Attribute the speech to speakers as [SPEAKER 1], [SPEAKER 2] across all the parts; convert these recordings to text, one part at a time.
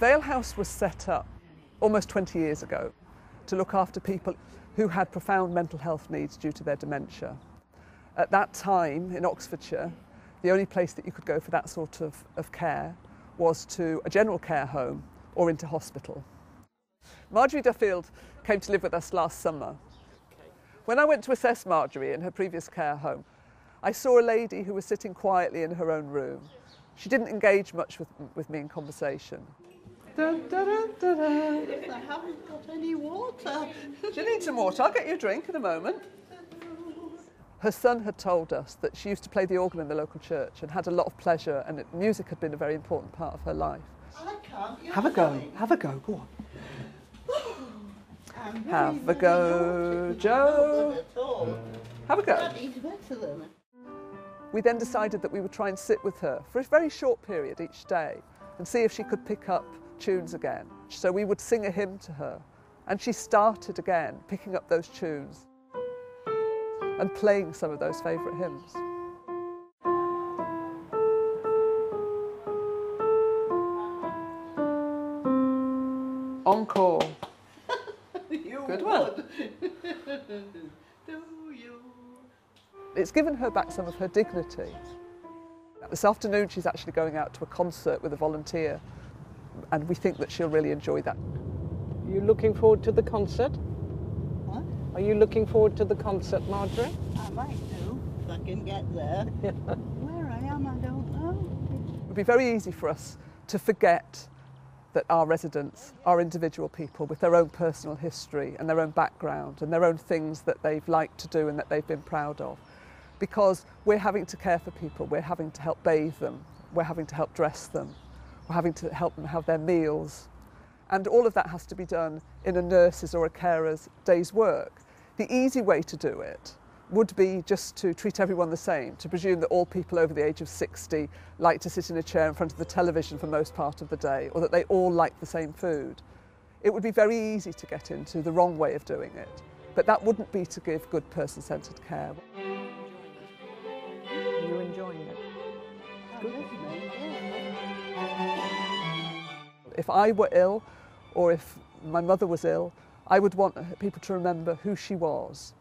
[SPEAKER 1] Vale House was set up almost 20 years ago to look after people who had profound mental health needs due to their dementia. At that time in Oxfordshire, the only place that you could go for that sort of care was to a general care home or into hospital. Marjorie Duffield came to live with us last summer. When I went to assess Marjorie in her previous care home, I saw a lady who was sitting quietly in her own room. She didn't engage much with me in conversation. Dun, dun, dun, dun, dun.
[SPEAKER 2] I haven't got any water.
[SPEAKER 1] Do you need some water? I'll get you a drink in a moment. Her son had told us that she used to play the organ in the local church and had a lot of pleasure, and music had been a very important part of her life.
[SPEAKER 2] I can't.
[SPEAKER 1] Have a go, go on. Have a go, Joe. Have a go. We then decided that we would try and sit with her for a very short period each day and see if she could pick up tunes again. So we would sing a hymn to her, and she started again picking up those tunes and playing some of those favourite hymns. Encore. Good one. It's given her back some of her dignity. This afternoon she's actually going out to a concert with a volunteer, and we think that she'll really enjoy that.
[SPEAKER 3] Are you looking forward to the concert?
[SPEAKER 2] What?
[SPEAKER 3] Are you looking forward to the concert, Marjorie?
[SPEAKER 2] I might do, if I can get there. Where I am, I don't know.
[SPEAKER 1] It would be very easy for us to forget that our residents are individual people with their own personal history and their own background and their own things that they've liked to do and that they've been proud of. Because we're having to care for people, we're having to help bathe them, we're having to help dress them, we're having to help them have their meals. And all of that has to be done in a nurse's or a carer's day's work. The easy way to do it would be just to treat everyone the same, to presume that all people over the age of 60 like to sit in a chair in front of the television for most part of the day, or that they all like the same food. It would be very easy to get into the wrong way of doing it, but that wouldn't be to give good person-centred care.
[SPEAKER 3] Are you enjoying it?
[SPEAKER 1] If I were ill, or if my mother was ill, I would want people to remember who she was,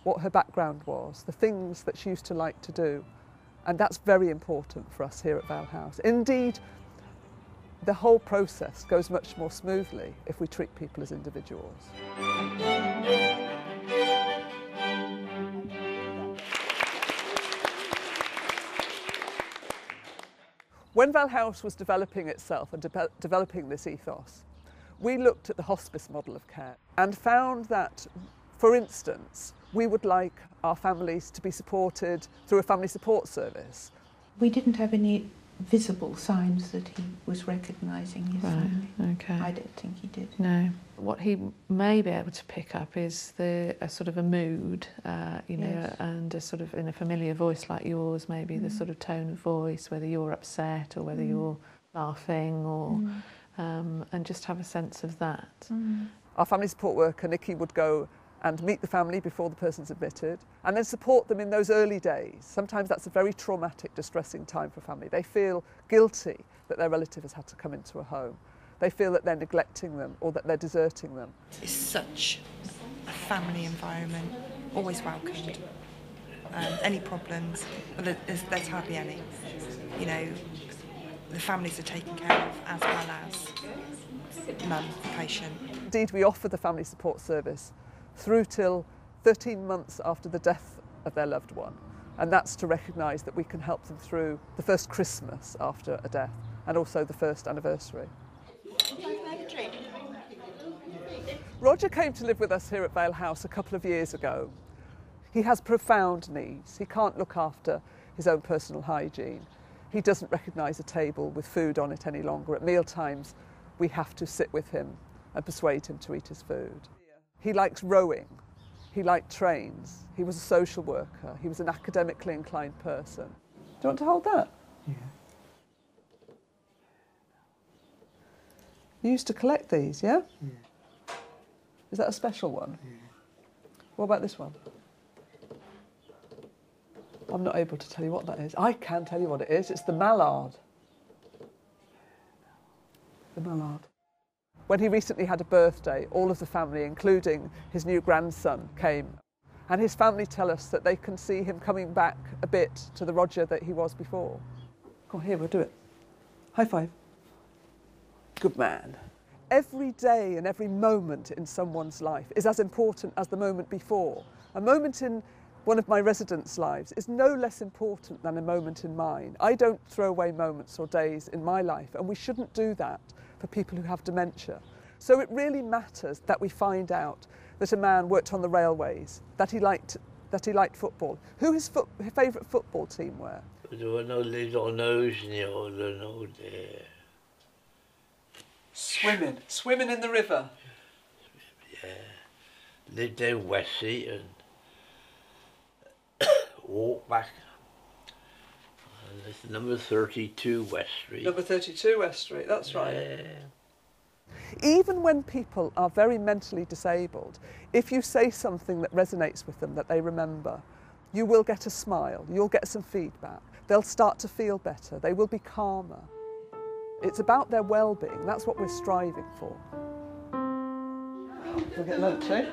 [SPEAKER 1] what her background was, the things that she used to like to do. And that's very important for us here at Vale House. Indeed, the whole process goes much more smoothly if we treat people as individuals. When Vale House was developing itself and developing this ethos, we looked at the hospice model of care and found that, for instance, we would like our families to be supported through a family support service.
[SPEAKER 4] We didn't have any visible signs that he was recognising his family.
[SPEAKER 5] Okay.
[SPEAKER 4] I don't think he did.
[SPEAKER 5] No. What he may be able to pick up is a sort of a mood, you know,
[SPEAKER 4] Yes.
[SPEAKER 5] and a sort of in a familiar voice like yours, maybe the sort of tone of voice, whether you're upset or whether you're laughing, or and just have a sense of that.
[SPEAKER 1] Our family support worker, Nikki, would go and meet the family before the person's admitted, and then support them in those early days. Sometimes that's a very traumatic, distressing time for family. They feel guilty that their relative has had to come into a home. They feel that they're neglecting them or that they're deserting them.
[SPEAKER 6] It's such a family environment, always welcomed. Any problems, well, there's hardly any. You know, the families are taken care of as well as mum, the patient.
[SPEAKER 1] Indeed, we offer the family support service through till 13 months after the death of their loved one, and that's to recognise that we can help them through the first Christmas after a death and also the first anniversary. Roger came to live with us here at Vale House a couple of years ago. He has profound needs. He can't look after his own personal hygiene. He doesn't recognise a table with food on it any longer. At meal times, we have to sit with him and persuade him to eat his food. He likes rowing. He liked trains. He was a social worker. He was an academically inclined person. Do you want to hold that?
[SPEAKER 7] Yeah.
[SPEAKER 1] You used to collect these, yeah?
[SPEAKER 7] Yeah.
[SPEAKER 1] Is that a special one?
[SPEAKER 7] Yeah.
[SPEAKER 1] What about this one? I'm not able to tell you what that is. I can tell you what it is. It's the mallard. The mallard. When he recently had a birthday, all of the family, including his new grandson, came. And his family tell us that they can see him coming back a bit to the Roger that he was before. Come on, here, we'll do it. High five. Good man. Every day and every moment in someone's life is as important as the moment before. A moment in one of my residents' lives is no less important than a moment in mine. I don't throw away moments or days in my life, and we shouldn't do that for people who have dementia. So it really matters that we find out that a man worked on the railways, that he liked football. Who his favourite football team were?
[SPEAKER 7] There were no little nose in the order, no there.
[SPEAKER 1] Swimming in the river.
[SPEAKER 7] Yeah, lived in Westy and walked back. And it's number 32 West Street.
[SPEAKER 1] Number 32 West Street, that's right.
[SPEAKER 7] Yeah.
[SPEAKER 1] Even when people are very mentally disabled, if you say something that resonates with them, that they remember, you will get a smile, you'll get some feedback. They'll start to feel better, they will be calmer. It's about their well-being, that's what we're striving for. We'll get lunch, eh?